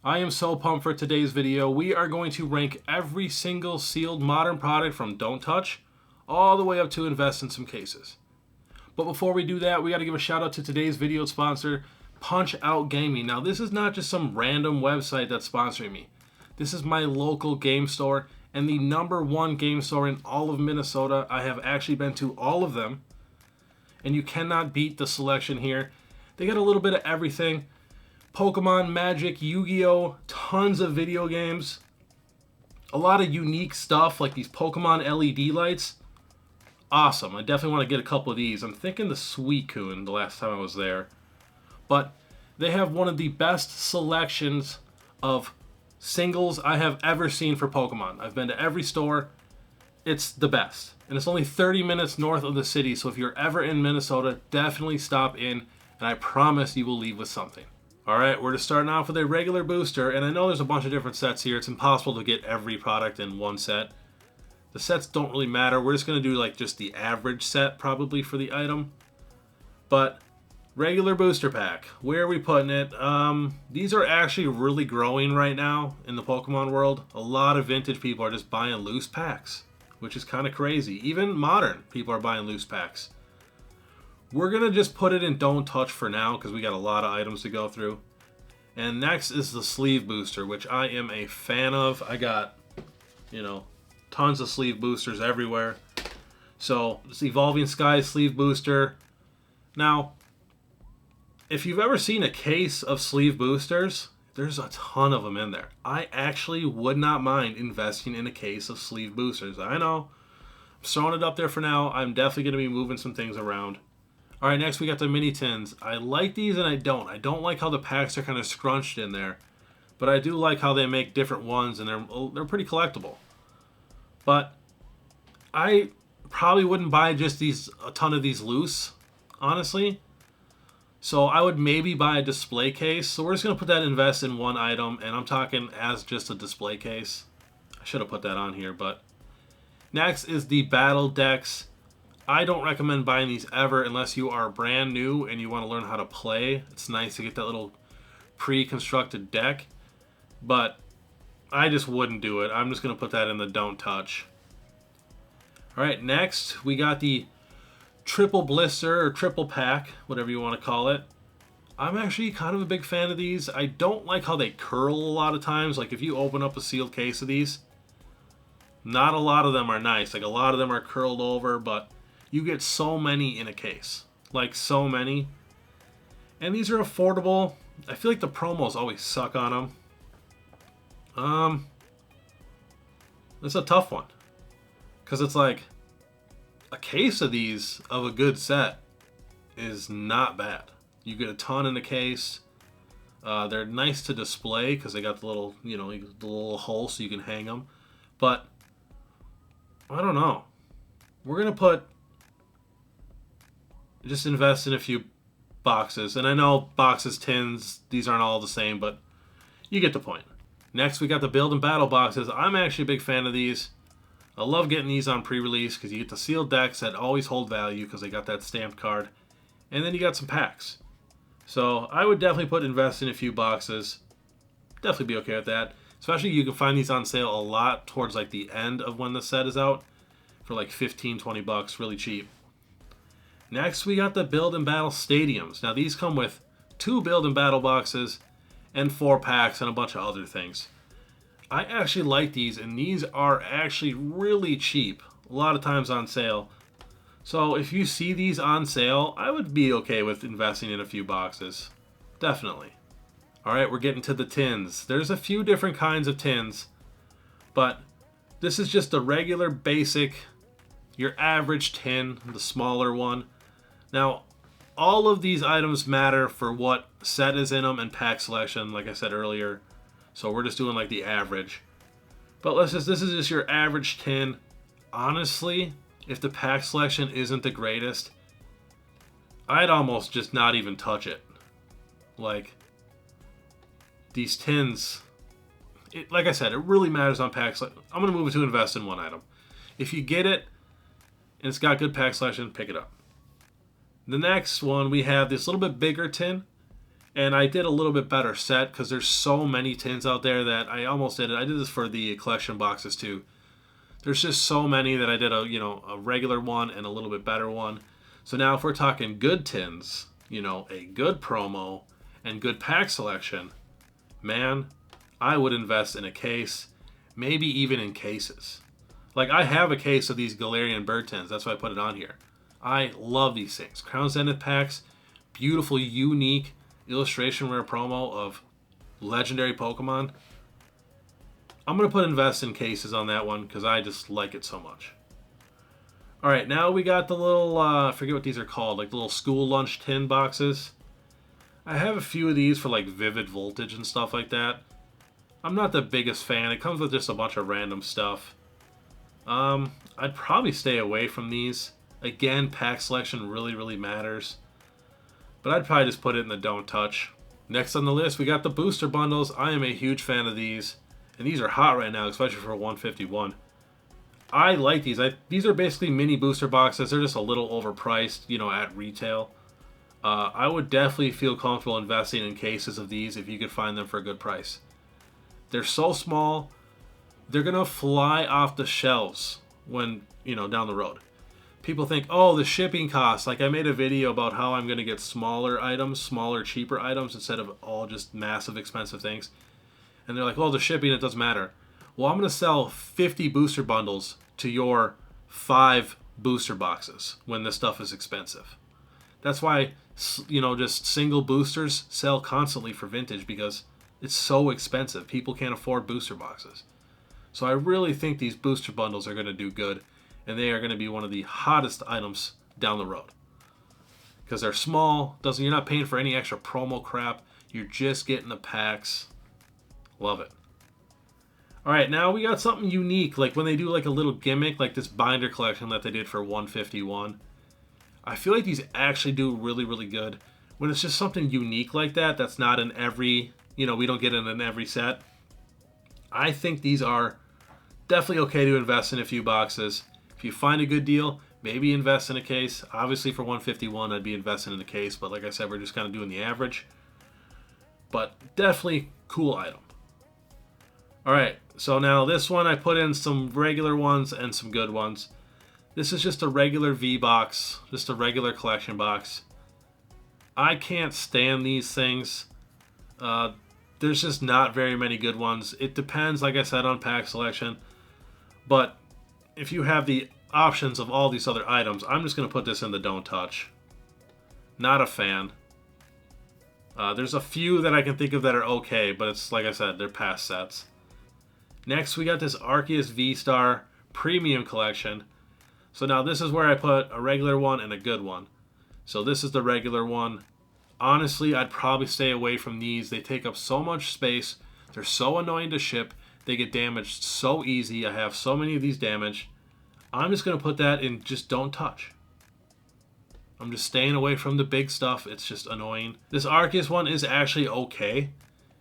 I am so pumped for today's video. We are going to rank every single sealed modern product from don't touch all the way up to invest in some cases. But before we do that, we got to give a shout out to today's video sponsor, Punch Out Gaming. Now, this is not just some random website that's sponsoring me. This is my local game store and the #1 game store in all of Minnesota. I have actually been to all of them, and you cannot beat the selection here. They got a little bit of everything. Pokemon, Magic, Yu-Gi-Oh, tons of video games. A lot of unique stuff like these Pokemon LED lights. Awesome. I definitely want to get a couple of these. I'm thinking the Suicune the last time I was there. But they have one of the best selections of singles I have ever seen for Pokemon. I've been to every store. It's the best. And it's only 30 minutes north of the city, so if you're ever in Minnesota, definitely stop in, and I promise you will leave with something. Alright, we're just starting off with a regular booster, and I know there's a bunch of different sets here. It's impossible to get every product in one set. The sets don't really matter. We're just going to do like just the average set probably for the item. But regular booster pack, where are we putting it? These are actually really growing right now in the Pokemon world. A lot of vintage people are just buying loose packs, which is kind of crazy. Even modern people are buying loose packs. We're going to just put it in don't touch for now because we got a lot of items to go through. And next is the sleeve booster, which I am a fan of. I got, tons of sleeve boosters everywhere. So, this Evolving Skies sleeve booster. Now, if you've ever seen a case of sleeve boosters, there's a ton of them in there. I actually would not mind investing in a case of sleeve boosters. I know. I'm throwing it up there for now. I'm definitely going to be moving some things around. Alright, next we got the mini tins. I like these and I don't. I don't like how the packs are kind of scrunched in there. But I do like how they make different ones, and they're pretty collectible. But I probably wouldn't buy just a ton of these loose, honestly. So I would maybe buy a display case. So we're just going to put that invest in one item, and I'm talking as just a display case. I should have put that on here, but next is the battle decks. I don't recommend buying these ever unless you are brand new and you want to learn how to play. It's nice to get that little pre-constructed deck, but I just wouldn't do it. I'm just going to put that in the don't touch. Alright, next we got the triple blister or triple pack, whatever you want to call it. I'm actually kind of a big fan of these. I don't like how they curl a lot of times. Like if you open up a sealed case of these, not a lot of them are nice. Like a lot of them are curled over, but you get so many in a case. Like, so many. And these are affordable. I feel like the promos always suck on them. It's a tough one. Because it's like, a case of these, of a good set, is not bad. You get a ton in a case. They're nice to display because they got the little, the little hole so you can hang them. But, I don't know. We're going to just invest in a few boxes. And I know boxes, tins, these aren't all the same, but you get the point. Next, we got the build and battle boxes. I'm actually a big fan of these. I love getting these on pre-release because you get the sealed decks that always hold value because they got that stamped card. And then you got some packs. So I would definitely invest in a few boxes. Definitely be okay with that. Especially you can find these on sale a lot towards like the end of when the set is out for like 15, 20 bucks, really cheap. Next, we got the Build and Battle Stadiums. Now, these come with 2 Build and Battle boxes and 4 packs and a bunch of other things. I actually like these, and these are actually really cheap. A lot of times on sale. So, if you see these on sale, I would be okay with investing in a few boxes. Definitely. Alright, we're getting to the tins. There's a few different kinds of tins, but this is just the regular, basic, your average tin, the smaller one. Now, all of these items matter for what set is in them and pack selection, like I said earlier. So we're just doing like the average. But this is just your average tin. Honestly, if the pack selection isn't the greatest, I'd almost just not even touch it. Like, these tins, like I said, it really matters on pack selection. I'm going to move it to invest in one item. If you get it, and it's got good pack selection, pick it up. The next one, we have this little bit bigger tin, And I did a little bit better set because there's so many tins out there that I almost did it. I did this for the collection boxes too. There's just so many that I did a regular one and a little bit better one. So now if we're talking good tins, a good promo and good pack selection, man, I would invest in a case, maybe even in cases. Like I have a case of these Galarian bird tins. That's why I put it on here. I love these things. Crown Zenith packs, beautiful, unique illustration rare promo of legendary Pokemon. I'm going to put invest in cases on that one because I just like it so much. Alright, now we got the little, I forget what these are called, like the little school lunch tin boxes. I have a few of these for like Vivid Voltage and stuff like that. I'm not the biggest fan. It comes with just a bunch of random stuff. I'd probably stay away from these. Again, pack selection really, really matters. But I'd probably just put it in the don't touch. Next on the list, we got the booster bundles. I am a huge fan of these. And these are hot right now, especially for 151. I like these. These are basically mini booster boxes. They're just a little overpriced, at retail. I would definitely feel comfortable investing in cases of these if you could find them for a good price. They're so small, they're going to fly off the shelves when, down the road. People think, oh, the shipping costs. Like I made a video about how I'm going to get smaller items, smaller, cheaper items instead of all just massive, expensive things. And they're like, oh, the shipping, it doesn't matter. Well, I'm going to sell 50 booster bundles to your 5 booster boxes when this stuff is expensive. That's why, just single boosters sell constantly for vintage because it's so expensive. People can't afford booster boxes. So I really think these booster bundles are going to do good. And they are going to be one of the hottest items down the road. Because they're small. You're not paying for any extra promo crap. You're just getting the packs. Love it. Alright, now we got something unique. Like when they do like a little gimmick, like this binder collection that they did for 151. I feel like these actually do really, really good. When it's just something unique like that, that's not in every, we don't get it in every set. I think these are definitely okay to invest in a few boxes. If you find a good deal, maybe invest in a case. Obviously for 151, I'd be investing in a case. But like I said, we're just kind of doing the average. But definitely cool item. Alright, so now this one I put in some regular ones and some good ones. This is just a regular V box, just a regular collection box. I can't stand these things. There's just not very many good ones. It depends, like I said, on pack selection. But if you have the options of all these other items, I'm just going to put this in the don't touch. Not a fan. There's a few that I can think of that are okay, but it's, like I said, they're past sets. Next, we got this Arceus V-Star Premium Collection. So now this is where I put a regular one and a good one. So this is the regular one. Honestly, I'd probably stay away from these. They take up so much space. They're so annoying to ship. They get damaged so easy. I have so many of these damaged. I'm just going to put that in just don't touch. I'm just staying away from the big stuff. It's just annoying. This Arceus one is actually okay.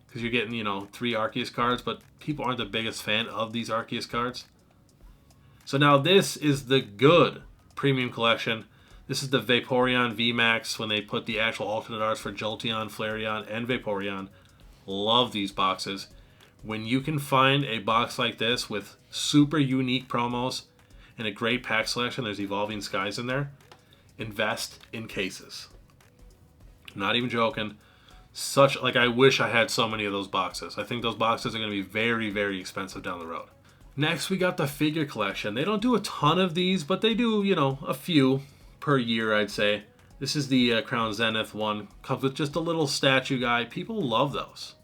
Because you're getting, 3 Arceus cards. But people aren't the biggest fan of these Arceus cards. So now this is the good Premium Collection. This is the Vaporeon VMAX when they put the actual alternate arts for Jolteon, Flareon, and Vaporeon. Love these boxes. When you can find a box like this with super unique promos and a great pack selection, there's Evolving Skies in there, invest in cases. I'm not even joking. I wish I had so many of those boxes. I think those boxes are going to be very, very expensive down the road. Next, we got the figure collection. They don't do a ton of these, but they do, a few per year, I'd say. This is the Crown Zenith one. Comes with just a little statue guy. People love those.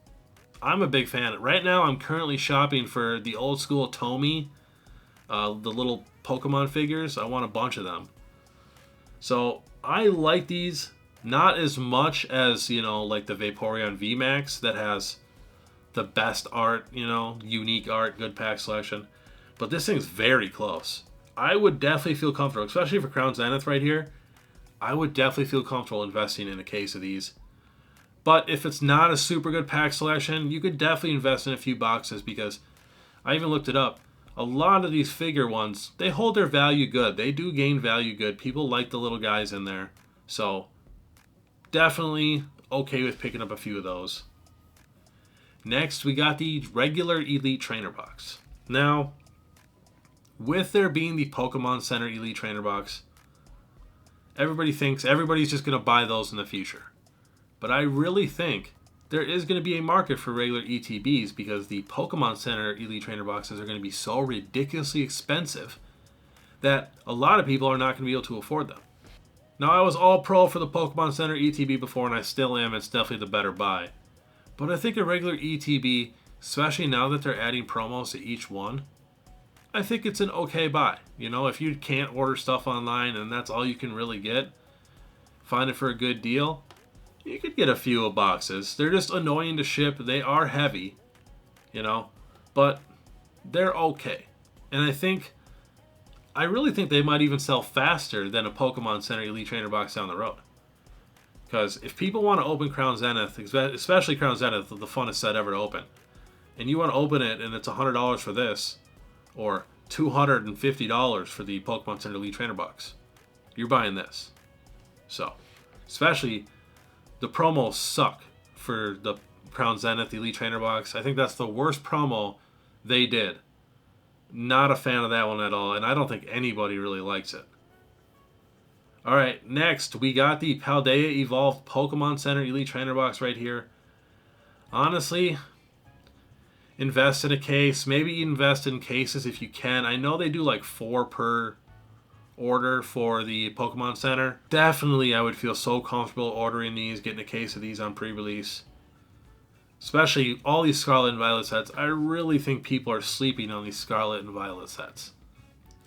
I'm a big fan. Right now, I'm currently shopping for the old school Tomy, the little Pokemon figures. I want a bunch of them. So, I like these. Not as much as, like the Vaporeon VMAX that has the best art, unique art, good pack selection. But this thing's very close. I would definitely feel comfortable, especially for Crown Zenith right here. I would definitely feel comfortable investing in a case of these. But if it's not a super good pack selection, you could definitely invest in a few boxes because I even looked it up. A lot of these figure ones, they hold their value good. They do gain value good. People like the little guys in there. So definitely okay with picking up a few of those. Next, we got the regular Elite Trainer box. Now, with there being the Pokemon Center Elite Trainer box, everybody thinks everybody's just going to buy those in the future. But I really think there is going to be a market for regular ETBs because the Pokemon Center Elite Trainer boxes are going to be so ridiculously expensive that a lot of people are not going to be able to afford them. Now, I was all pro for the Pokemon Center ETB before, and I still am. It's definitely the better buy. But I think a regular ETB, especially now that they're adding promos to each one, I think it's an okay buy. You know, if you can't order stuff online and that's all you can really get, find it for a good deal, you could get a few of boxes. They're just annoying to ship. They are heavy, you know, but they're okay. And I really think they might even sell faster than a Pokemon Center Elite Trainer box down the road. Because if people want to open Crown Zenith, especially Crown Zenith, the funnest set ever to open, and you want to open it and it's $100 for this, or $250 for the Pokemon Center Elite Trainer box, you're buying this. So, especially the promos suck for the Crown Zenith Elite Trainer box. I think that's the worst promo they did. Not a fan of that one at all, and I don't think anybody really likes it. Alright, next we got the Paldea Evolved Pokemon Center Elite Trainer box right here. Honestly, invest in a case. Maybe invest in cases if you can. I know they do like 4 per order for the Pokemon Center. Definitely I would feel so comfortable ordering these, getting a case of these on pre-release. Especially all these Scarlet and Violet sets. I really think people are sleeping on these Scarlet and Violet sets.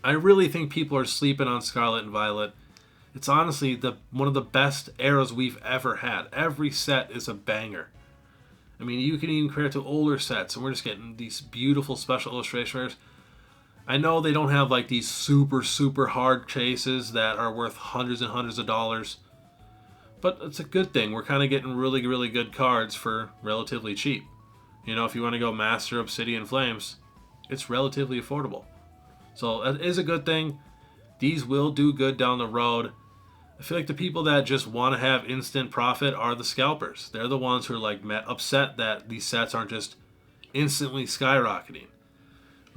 I really think people are sleeping on Scarlet and Violet. It's honestly one of the best eras we've ever had. Every set is a banger. I mean, you can even compare it to older sets, and we're just getting these beautiful special illustration rares. I know they don't have like these super, super hard cases that are worth hundreds and hundreds of dollars, but it's a good thing. We're kind of getting really, really good cards for relatively cheap. You know, if you want to go Master Obsidian Flames, it's relatively affordable. So that is a good thing. These will do good down the road. I feel like the people that just want to have instant profit are the scalpers. They're the ones who are like upset that these sets aren't just instantly skyrocketing.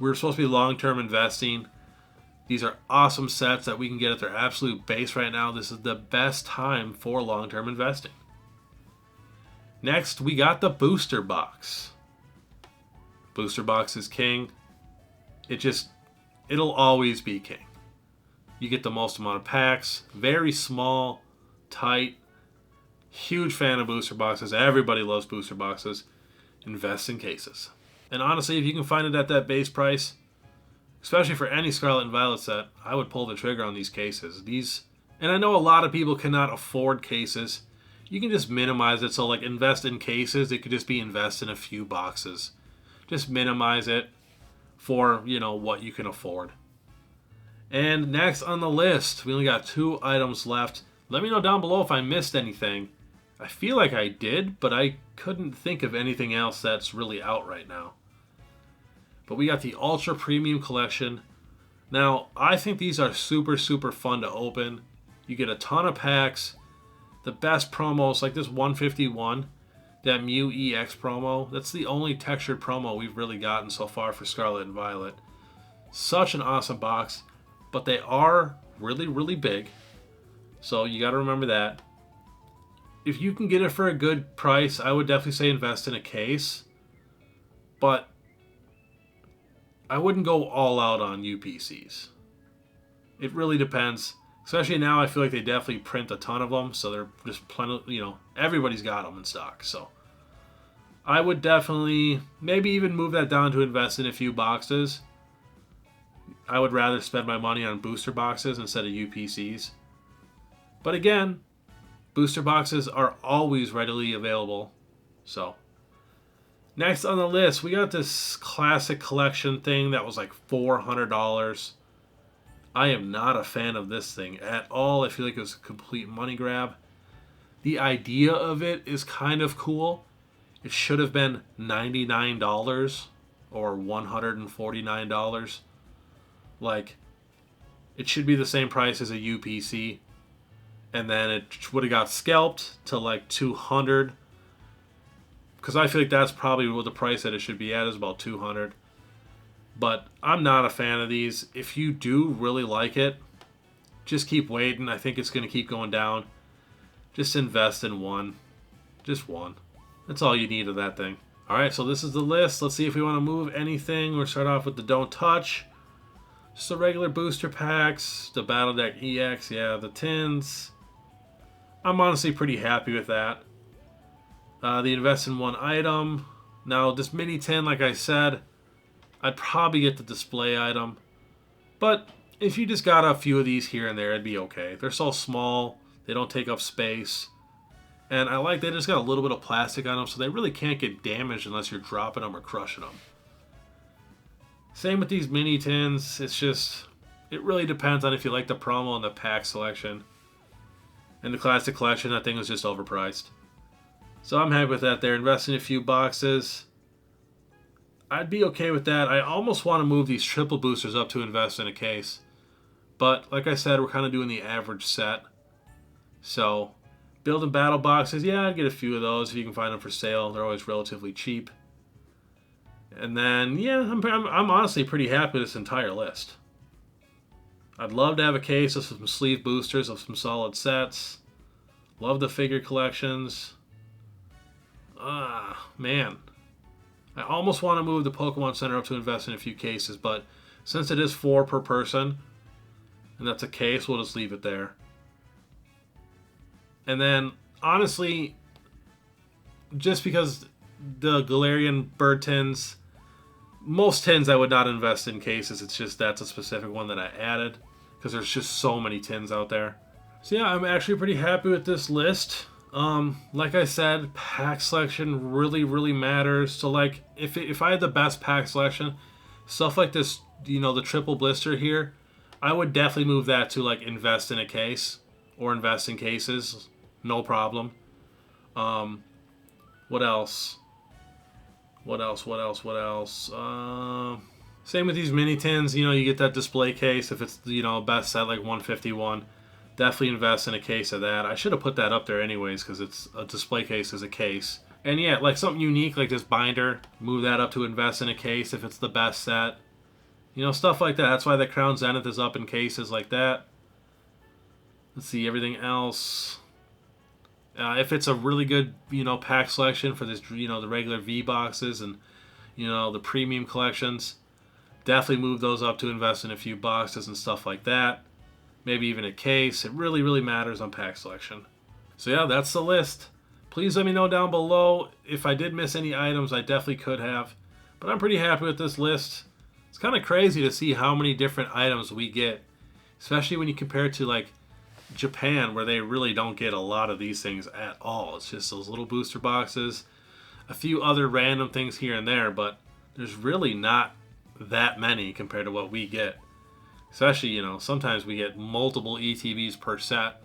We're supposed to be long-term investing. These are awesome sets that we can get at their absolute base right now. This is the best time for long-term investing. Next, we got the booster box. Booster box is king. It'll always be king. You get the most amount of packs, very small, tight. Huge fan of booster boxes. Everybody loves booster boxes. Invest in cases. And honestly, if you can find it at that base price, especially for any Scarlet and Violet set, I would pull the trigger on these cases. And I know a lot of people cannot afford cases. You can just minimize it. So like invest in cases. It could just be invest in a few boxes. Just minimize it for, you know, what you can afford. And next on the list, we only got 2 items left. Let me know down below if I missed anything. I feel like I did, but I couldn't think of anything else that's really out right now. But we got the Ultra Premium Collection. Now, I think these are super, super fun to open. You get a ton of packs. The best promos, like this 151, that Mew EX promo. That's the only textured promo we've really gotten so far for Scarlet and Violet. Such an awesome box. But they are really, really big. So you got to remember that. If you can get it for a good price, I would definitely say invest in a case. But I wouldn't go all out on UPCs. It really depends. Especially now, I feel like they definitely print a ton of them. So they're just plenty, you know, everybody's got them in stock. So I would definitely maybe even move that down to invest in a few boxes. I would rather spend my money on booster boxes instead of UPCs. But again, booster boxes are always readily available. So, next on the list, we got this classic collection thing that was like $400. I am not a fan of this thing at all. I feel like it was a complete money grab. The idea of it is kind of cool. It should have been $99 or $149. Like, it should be the same price as a UPC. and then it would have got scalped to like 200. Because I feel like that's probably what the price that it should be at, is about 200. But I'm not a fan of these. If you do really like it, just keep waiting. I think it's going to keep going down. Just invest in one. Just one. That's all you need of that thing. Alright, so this is the list. Let's see if we want to move anything. We'll start off with the Don't Touch. Just the regular booster packs. The Battle Deck EX. Yeah, the tins. I'm honestly pretty happy with that. The invest in one item. Now, this mini tin, like I said, I'd probably get the display item. But if you just got a few of these here and there, it'd be okay. They're so small, they don't take up space. And I like they just got a little bit of plastic on them, so they really can't get damaged unless you're dropping them or crushing them. Same with these mini tins. It's just, it really depends on if you like the promo and the pack selection. And the classic collection, that thing was just overpriced. So I'm happy with that there. Investing in a few boxes. I'd be okay with that. I almost want to move these triple boosters up to invest in a case. But like I said, we're kind of doing the average set. So building battle boxes, yeah, I'd get a few of those if you can find them for sale. They're always relatively cheap. And then, yeah, I'm honestly pretty happy with this entire list. I'd love to have a case of some sleeve boosters of some solid sets. Love the figure collections. Man. I almost want to move the Pokemon Center up to invest in a few cases, but since it is 4 per person, and that's a case, we'll just leave it there. And then, honestly, just because the Galarian bird tins, most tins I would not invest in cases. It's just that's a specific one that I added because there's just so many tins out there. So yeah, I'm actually pretty happy with this list. Like I said, pack selection really, really matters. So like, if I had the best pack selection, stuff like this, you know, the triple blister here, I would definitely move that to like invest in a case or invest in cases, no problem. What else? Same with these mini tins. You know, you get that display case if it's, you know, best set like 151. Definitely invest in a case of that. I should have put that up there anyways because it's a display case is a case. And yeah, like something unique like this binder, move that up to invest in a case if it's the best set. You know, stuff like that. That's why the Crown Zenith is up in cases like that. Let's see, everything else. If it's a really good, you know, pack selection for this, you know, the regular V boxes and, you know, the premium collections, definitely move those up to invest in a few boxes and stuff like that. Maybe even a case. It really, really matters on pack selection. So yeah, that's the list. Please let me know down below if I did miss any items. I definitely could have. But I'm pretty happy with this list. It's kind of crazy to see how many different items we get. Especially when you compare it to like Japan, where they really don't get a lot of these things at all. It's just those little booster boxes. A few other random things here and there. But there's really not that many compared to what we get. Especially, you know, sometimes we get multiple ETBs per set.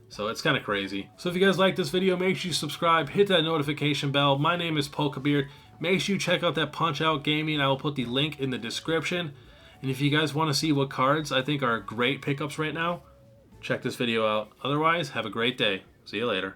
So it's kind of crazy. So if you guys like this video, make sure you subscribe, hit that notification bell. My name is Pokebeard. Make sure you check out that Punch-Out Gaming. I will put the link in the description. And if you guys want to see what cards I think are great pickups right now, check this video out. Otherwise, have a great day. See you later.